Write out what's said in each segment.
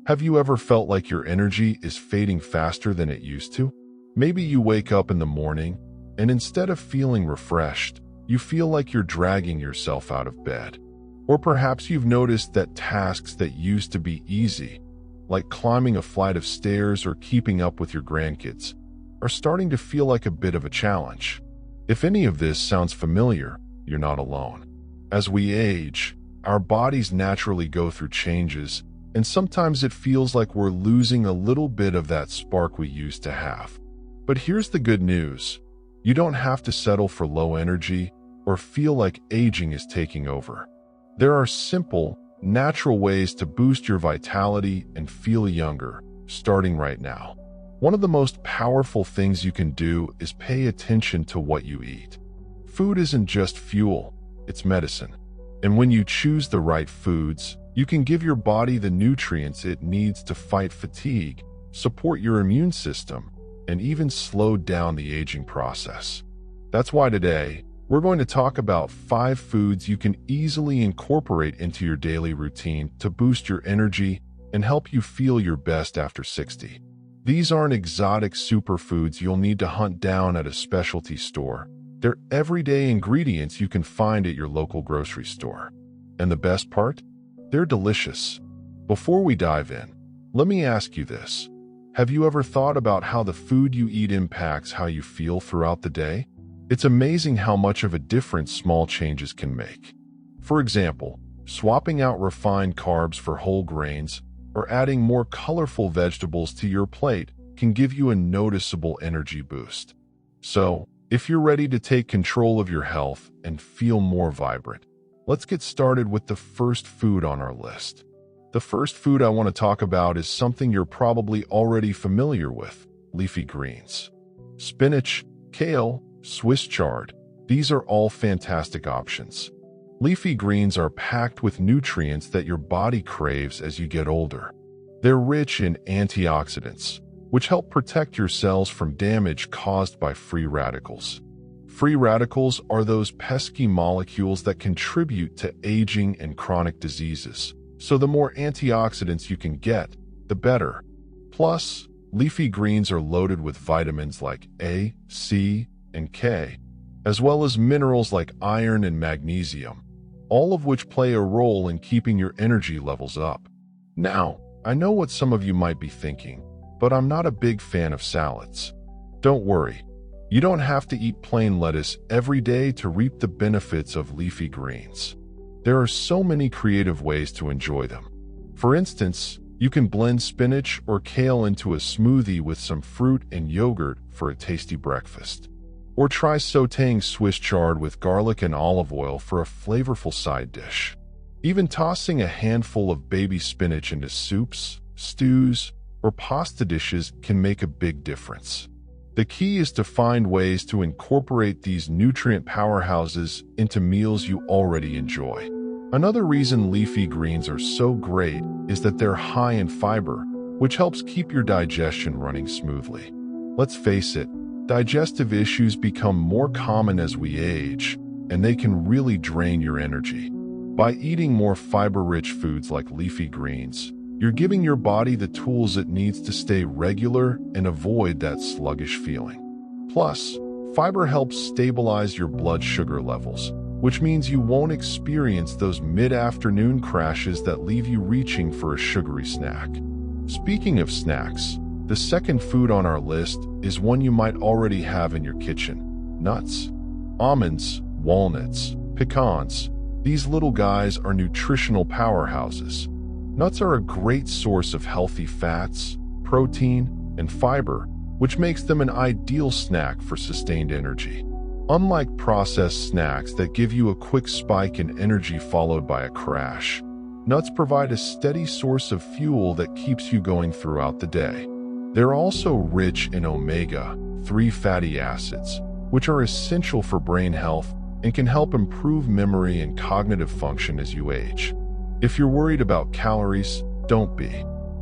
Have you ever felt like your energy is fading faster than it used to? Maybe you wake up in the morning, and instead of feeling refreshed, you feel like you're dragging yourself out of bed. Or perhaps you've noticed that tasks that used to be easy, like climbing a flight of stairs or keeping up with your grandkids, are starting to feel like a bit of a challenge. If any of this sounds familiar, you're not alone. As we age, our bodies naturally go through changes, and sometimes it feels like we're losing a little bit of that spark we used to have. But here's the good news. You don't have to settle for low energy or feel like aging is taking over. There are simple, natural ways to boost your vitality and feel younger, starting right now. One of the most powerful things you can do is pay attention to what you eat. Food isn't just fuel, it's medicine. And when you choose the right foods, you can give your body the nutrients it needs to fight fatigue, support your immune system, and even slow down the aging process. That's why today, we're going to talk about 5 foods you can easily incorporate into your daily routine to boost your energy and help you feel your best after 60. These aren't exotic superfoods you'll need to hunt down at a specialty store. They're everyday ingredients you can find at your local grocery store. And the best part? They're delicious. Before we dive in, let me ask you this. Have you ever thought about how the food you eat impacts how you feel throughout the day? It's amazing how much of a difference small changes can make. For example, swapping out refined carbs for whole grains or adding more colorful vegetables to your plate can give you a noticeable energy boost. So, if you're ready to take control of your health and feel more vibrant, let's get started with the first food on our list. The first food I want to talk about is something you're probably already familiar with: leafy greens. Spinach, kale, Swiss chard, these are all fantastic options. Leafy greens are packed with nutrients that your body craves as you get older. They're rich in antioxidants, which help protect your cells from damage caused by free radicals. Free radicals are those pesky molecules that contribute to aging and chronic diseases. So the more antioxidants you can get, the better. Plus, leafy greens are loaded with vitamins like A, C, and K, as well as minerals like iron and magnesium, all of which play a role in keeping your energy levels up. Now, I know what some of you might be thinking, but I'm not a big fan of salads. Don't worry. You don't have to eat plain lettuce every day to reap the benefits of leafy greens. There are so many creative ways to enjoy them. For instance, you can blend spinach or kale into a smoothie with some fruit and yogurt for a tasty breakfast. Or try sautéing Swiss chard with garlic and olive oil for a flavorful side dish. Even tossing a handful of baby spinach into soups, stews, or pasta dishes can make a big difference. The key is to find ways to incorporate these nutrient powerhouses into meals you already enjoy. Another reason leafy greens are so great is that they're high in fiber, which helps keep your digestion running smoothly. Let's face it, digestive issues become more common as we age, and they can really drain your energy. By eating more fiber-rich foods like leafy greens, you're giving your body the tools it needs to stay regular and avoid that sluggish feeling. Plus, fiber helps stabilize your blood sugar levels, which means you won't experience those mid-afternoon crashes that leave you reaching for a sugary snack. Speaking of snacks, the second food on our list is one you might already have in your kitchen: nuts. Almonds, walnuts, pecans, these little guys are nutritional powerhouses. Nuts are a great source of healthy fats, protein, and fiber, which makes them an ideal snack for sustained energy. Unlike processed snacks that give you a quick spike in energy followed by a crash, nuts provide a steady source of fuel that keeps you going throughout the day. They're also rich in omega-3 fatty acids, which are essential for brain health and can help improve memory and cognitive function as you age. If you're worried about calories, don't be.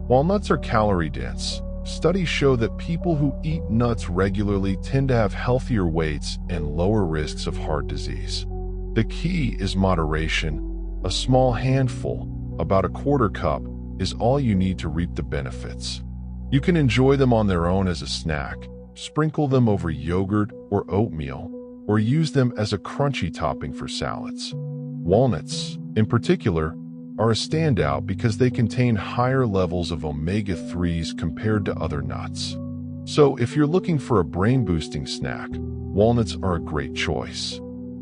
While nuts are calorie-dense, studies show that people who eat nuts regularly tend to have healthier weights and lower risks of heart disease. The key is moderation. A small handful, about a quarter cup, is all you need to reap the benefits. You can enjoy them on their own as a snack, sprinkle them over yogurt or oatmeal, or use them as a crunchy topping for salads. Walnuts, in particular, are a standout because they contain higher levels of omega-3s compared to other nuts. So if you're looking for a brain-boosting snack, walnuts are a great choice.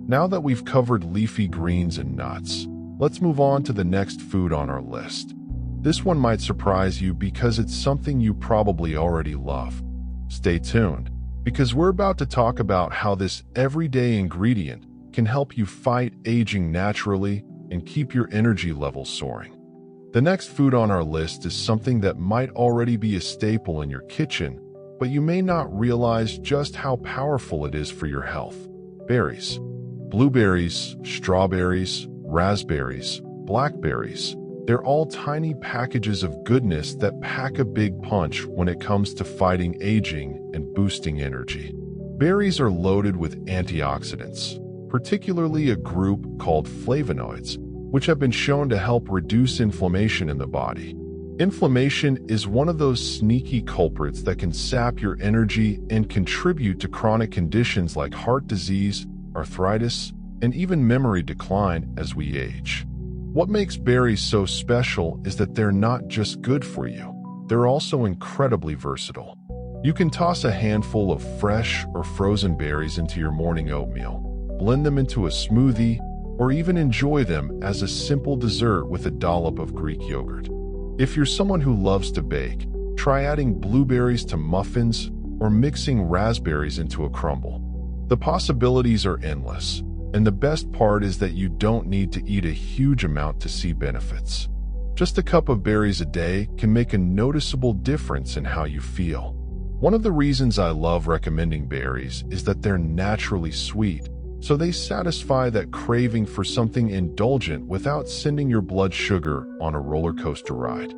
Now that we've covered leafy greens and nuts, let's move on to the next food on our list. This one might surprise you because it's something you probably already love. Stay tuned, because we're about to talk about how this everyday ingredient can help you fight aging naturally and keep your energy levels soaring. The next food on our list is something that might already be a staple in your kitchen, but you may not realize just how powerful it is for your health. Berries. Blueberries, strawberries, raspberries, blackberries. They're all tiny packages of goodness that pack a big punch when it comes to fighting aging and boosting energy. Berries are loaded with antioxidants, particularly a group called flavonoids, which have been shown to help reduce inflammation in the body. Inflammation is one of those sneaky culprits that can sap your energy and contribute to chronic conditions like heart disease, arthritis, and even memory decline as we age. What makes berries so special is that they're not just good for you, they're also incredibly versatile. You can toss a handful of fresh or frozen berries into your morning oatmeal, blend them into a smoothie, or even enjoy them as a simple dessert with a dollop of Greek yogurt. If you're someone who loves to bake, try adding blueberries to muffins or mixing raspberries into a crumble. The possibilities are endless, and the best part is that you don't need to eat a huge amount to see benefits. Just a cup of berries a day can make a noticeable difference in how you feel. One of the reasons I love recommending berries is that they're naturally sweet, so they satisfy that craving for something indulgent without sending your blood sugar on a roller coaster ride.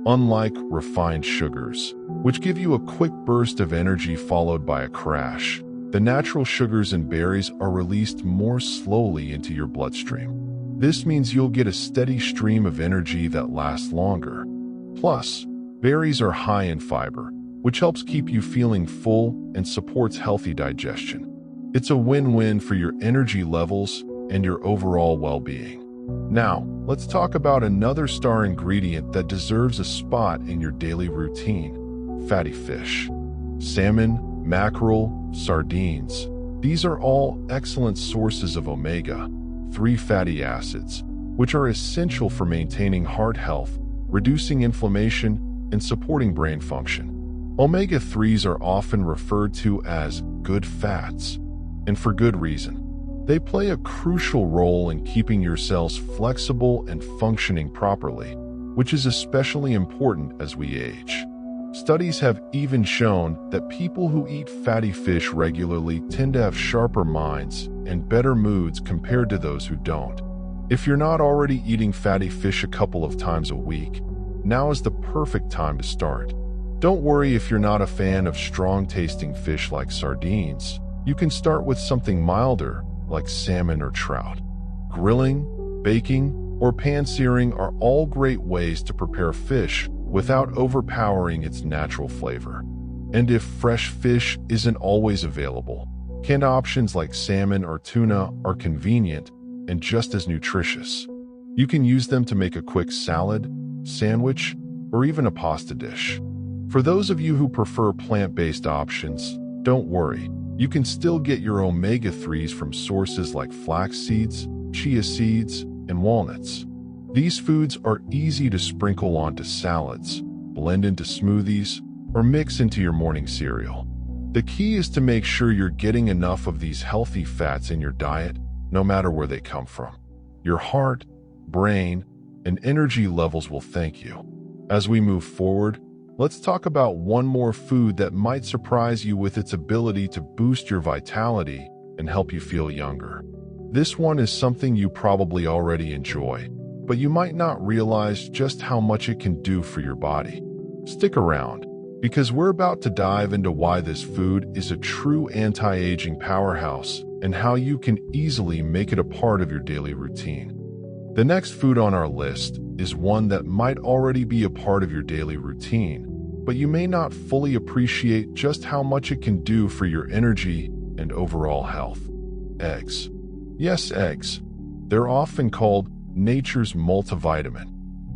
Unlike refined sugars, which give you a quick burst of energy followed by a crash, the natural sugars in berries are released more slowly into your bloodstream. This means you'll get a steady stream of energy that lasts longer. Plus, berries are high in fiber, which helps keep you feeling full and supports healthy digestion. It's a win-win for your energy levels and your overall well-being. Now, let's talk about another star ingredient that deserves a spot in your daily routine: fatty fish. Salmon, mackerel, sardines. These are all excellent sources of omega-3 fatty acids, which are essential for maintaining heart health, reducing inflammation, and supporting brain function. Omega-3s are often referred to as good fats, and for good reason. They play a crucial role in keeping your cells flexible and functioning properly, which is especially important as we age. Studies have even shown that people who eat fatty fish regularly tend to have sharper minds and better moods compared to those who don't. If you're not already eating fatty fish a couple of times a week, now is the perfect time to start. Don't worry if you're not a fan of strong-tasting fish like sardines. You can start with something milder like salmon or trout. Grilling, baking, or pan-searing are all great ways to prepare fish without overpowering its natural flavor. And if fresh fish isn't always available, canned options like salmon or tuna are convenient and just as nutritious. You can use them to make a quick salad, sandwich, or even a pasta dish. For those of you who prefer plant-based options, don't worry. You can still get your omega-3s from sources like flax seeds, chia seeds, and walnuts. These foods are easy to sprinkle onto salads, blend into smoothies, or mix into your morning cereal. The key is to make sure you're getting enough of these healthy fats in your diet, no matter where they come from. Your heart, brain, and energy levels will thank you. As we move forward, let's talk about one more food that might surprise you with its ability to boost your vitality and help you feel younger. This one is something you probably already enjoy, but you might not realize just how much it can do for your body. Stick around, because we're about to dive into why this food is a true anti-aging powerhouse and how you can easily make it a part of your daily routine. The next food on our list is one that might already be a part of your daily routine, but you may not fully appreciate just how much it can do for your energy and overall health. Eggs. Yes, eggs. They're often called nature's multivitamin,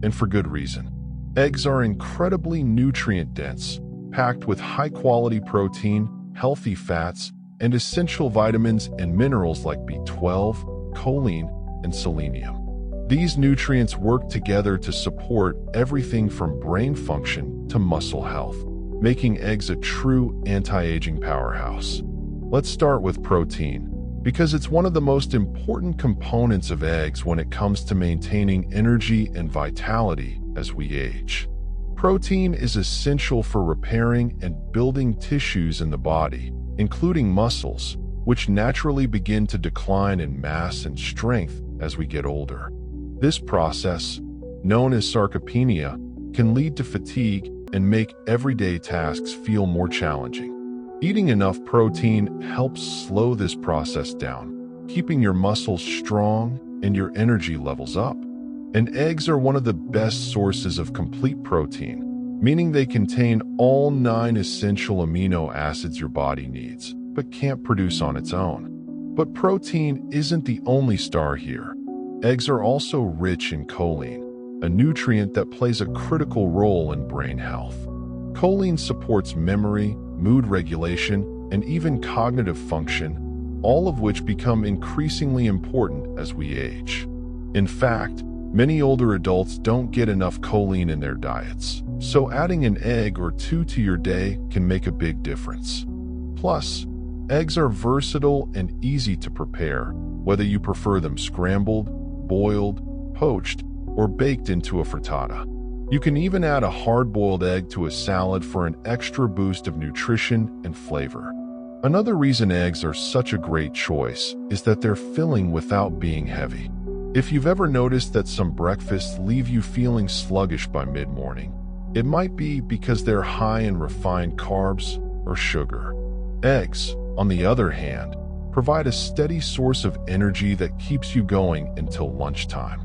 and for good reason. Eggs are incredibly nutrient-dense, packed with high-quality protein, healthy fats, and essential vitamins and minerals like B12, choline, and selenium. These nutrients work together to support everything from brain function to muscle health, making eggs a true anti-aging powerhouse. Let's start with protein, because it's one of the most important components of eggs when it comes to maintaining energy and vitality as we age. Protein is essential for repairing and building tissues in the body, including muscles, which naturally begin to decline in mass and strength as we get older. This process, known as sarcopenia, can lead to fatigue and make everyday tasks feel more challenging. Eating enough protein helps slow this process down, keeping your muscles strong and your energy levels up. And eggs are one of the best sources of complete protein, meaning they contain all 9 essential amino acids your body needs, but can't produce on its own. But protein isn't the only star here. Eggs are also rich in choline, a nutrient that plays a critical role in brain health. Choline supports memory, mood regulation, and even cognitive function, all of which become increasingly important as we age. In fact, many older adults don't get enough choline in their diets, so adding an egg or 2 to your day can make a big difference. Plus, eggs are versatile and easy to prepare, whether you prefer them scrambled, boiled, poached, or baked into a frittata. You can even add a hard-boiled egg to a salad for an extra boost of nutrition and flavor. Another reason eggs are such a great choice is that they're filling without being heavy. If you've ever noticed that some breakfasts leave you feeling sluggish by mid-morning, it might be because they're high in refined carbs or sugar. Eggs, on the other hand, provide a steady source of energy that keeps you going until lunchtime.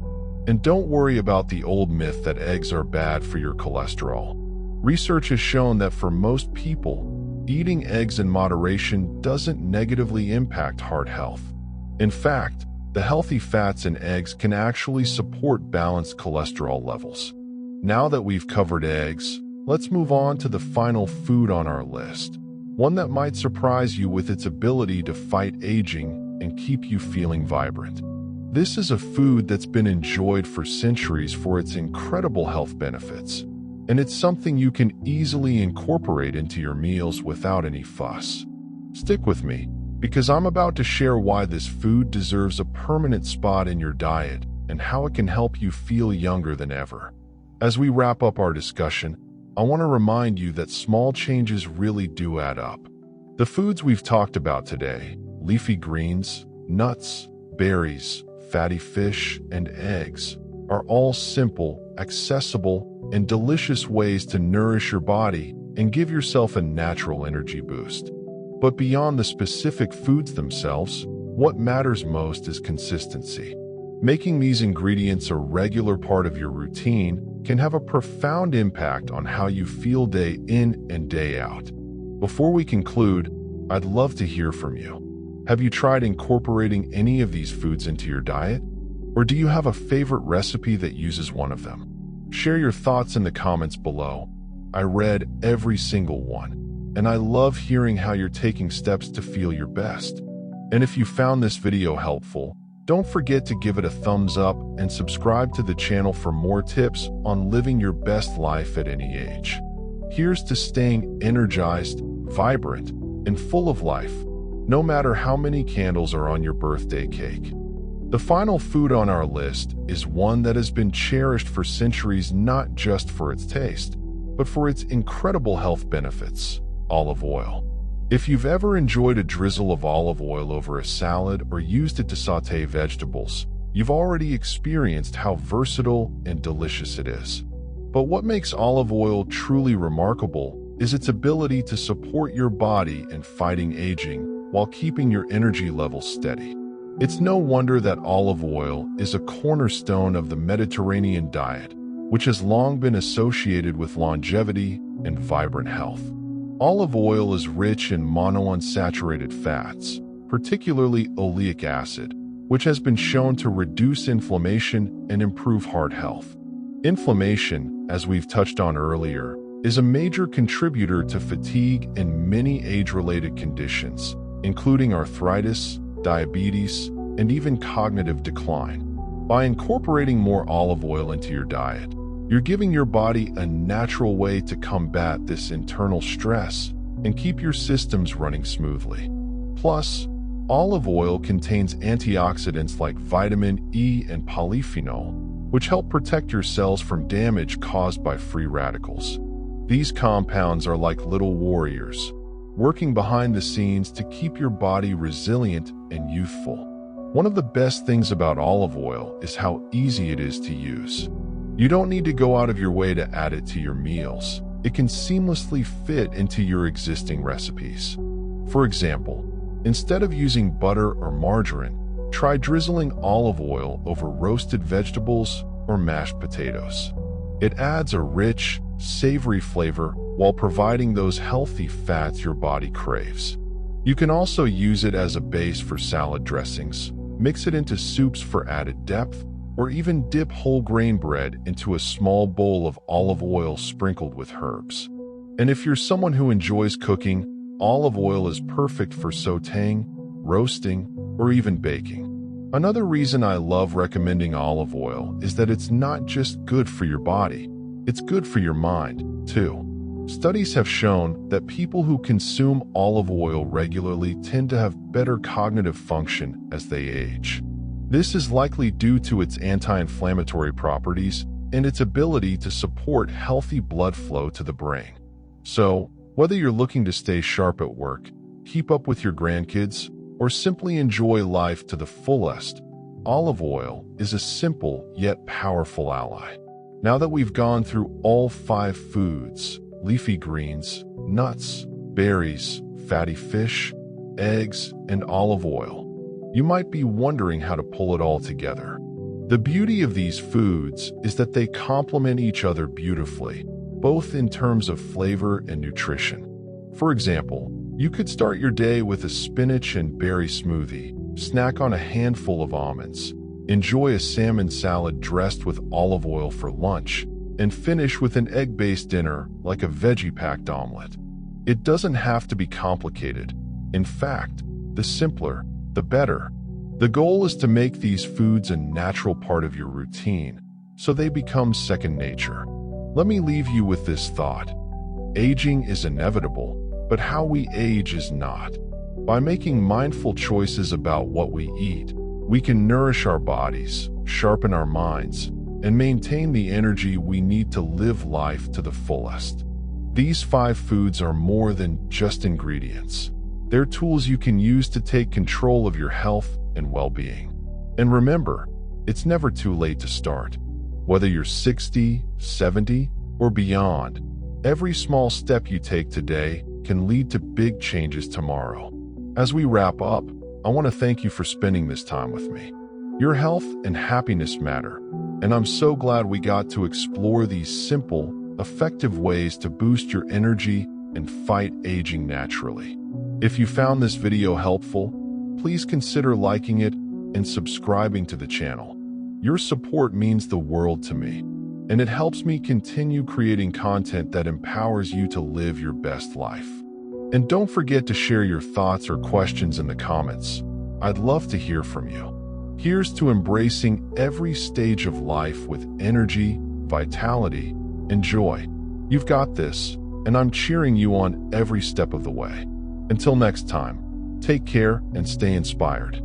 And don't worry about the old myth that eggs are bad for your cholesterol. Research has shown that for most people, eating eggs in moderation doesn't negatively impact heart health. In fact, the healthy fats in eggs can actually support balanced cholesterol levels. Now that we've covered eggs, let's move on to the final food on our list. One that might surprise you with its ability to fight aging and keep you feeling vibrant. This is a food that's been enjoyed for centuries for its incredible health benefits, and it's something you can easily incorporate into your meals without any fuss. Stick with me, because I'm about to share why this food deserves a permanent spot in your diet and how it can help you feel younger than ever. As we wrap up our discussion, I want to remind you that small changes really do add up. The foods we've talked about today, leafy greens, nuts, berries, fatty fish, and eggs, are all simple, accessible, and delicious ways to nourish your body and give yourself a natural energy boost. But beyond the specific foods themselves, what matters most is consistency. Making these ingredients a regular part of your routine can have a profound impact on how you feel day in and day out. Before we conclude, I'd love to hear from you. Have you tried incorporating any of these foods into your diet? Or do you have a favorite recipe that uses one of them? Share your thoughts in the comments below. I read every single one, and I love hearing how you're taking steps to feel your best. And if you found this video helpful, don't forget to give it a thumbs up and subscribe to the channel for more tips on living your best life at any age. Here's to staying energized, vibrant, and full of life, no matter how many candles are on your birthday cake. The final food on our list is one that has been cherished for centuries, not just for its taste, but for its incredible health benefits: olive oil. If you've ever enjoyed a drizzle of olive oil over a salad or used it to sauté vegetables, you've already experienced how versatile and delicious it is. But what makes olive oil truly remarkable is its ability to support your body in fighting aging while keeping your energy levels steady. It's no wonder that olive oil is a cornerstone of the Mediterranean diet, which has long been associated with longevity and vibrant health. Olive oil is rich in monounsaturated fats, particularly oleic acid, which has been shown to reduce inflammation and improve heart health. Inflammation, as we've touched on earlier, is a major contributor to fatigue and many age-related conditions, including arthritis, diabetes, and even cognitive decline. By incorporating more olive oil into your diet, you're giving your body a natural way to combat this internal stress and keep your systems running smoothly. Plus, olive oil contains antioxidants like vitamin E and polyphenol, which help protect your cells from damage caused by free radicals. These compounds are like little warriors, working behind the scenes to keep your body resilient and youthful. One of the best things about olive oil is how easy it is to use. You don't need to go out of your way to add it to your meals. It can seamlessly fit into your existing recipes. For example, instead of using butter or margarine, try drizzling olive oil over roasted vegetables or mashed potatoes. It adds a rich, savory flavor while providing those healthy fats your body craves. You can also use it as a base for salad dressings, mix it into soups for added depth, or even dip whole grain bread into a small bowl of olive oil sprinkled with herbs. And if you're someone who enjoys cooking, olive oil is perfect for sautéing, roasting, or even baking. Another reason I love recommending olive oil is that it's not just good for your body, it's good for your mind, too. Studies have shown that people who consume olive oil regularly tend to have better cognitive function as they age. This is likely due to its anti-inflammatory properties and its ability to support healthy blood flow to the brain. So, whether you're looking to stay sharp at work, keep up with your grandkids, or simply enjoy life to the fullest, olive oil is a simple yet powerful ally. Now that we've gone through all 5 foods, leafy greens, nuts, berries, fatty fish, eggs, and olive oil, you might be wondering how to pull it all together. The beauty of these foods is that they complement each other beautifully, both in terms of flavor and nutrition. For example, you could start your day with a spinach and berry smoothie, snack on a handful of almonds, enjoy a salmon salad dressed with olive oil for lunch, and finish with an egg-based dinner like a veggie-packed omelet. It doesn't have to be complicated. In fact, the simpler, the better. The goal is to make these foods a natural part of your routine, so they become second nature. Let me leave you with this thought. Aging is inevitable, but how we age is not. By making mindful choices about what we eat, we can nourish our bodies, sharpen our minds, and maintain the energy we need to live life to the fullest. These 5 foods are more than just ingredients. They're tools you can use to take control of your health and well-being. And remember, it's never too late to start. Whether you're 60, 70, or beyond, every small step you take today can lead to big changes tomorrow. As we wrap up, I want to thank you for spending this time with me. Your health and happiness matter, and I'm so glad we got to explore these simple, effective ways to boost your energy and fight aging naturally. If you found this video helpful, please consider liking it and subscribing to the channel. Your support means the world to me, and it helps me continue creating content that empowers you to live your best life. And don't forget to share your thoughts or questions in the comments. I'd love to hear from you. Here's to embracing every stage of life with energy, vitality, and joy. You've got this, and I'm cheering you on every step of the way. Until next time, take care and stay inspired.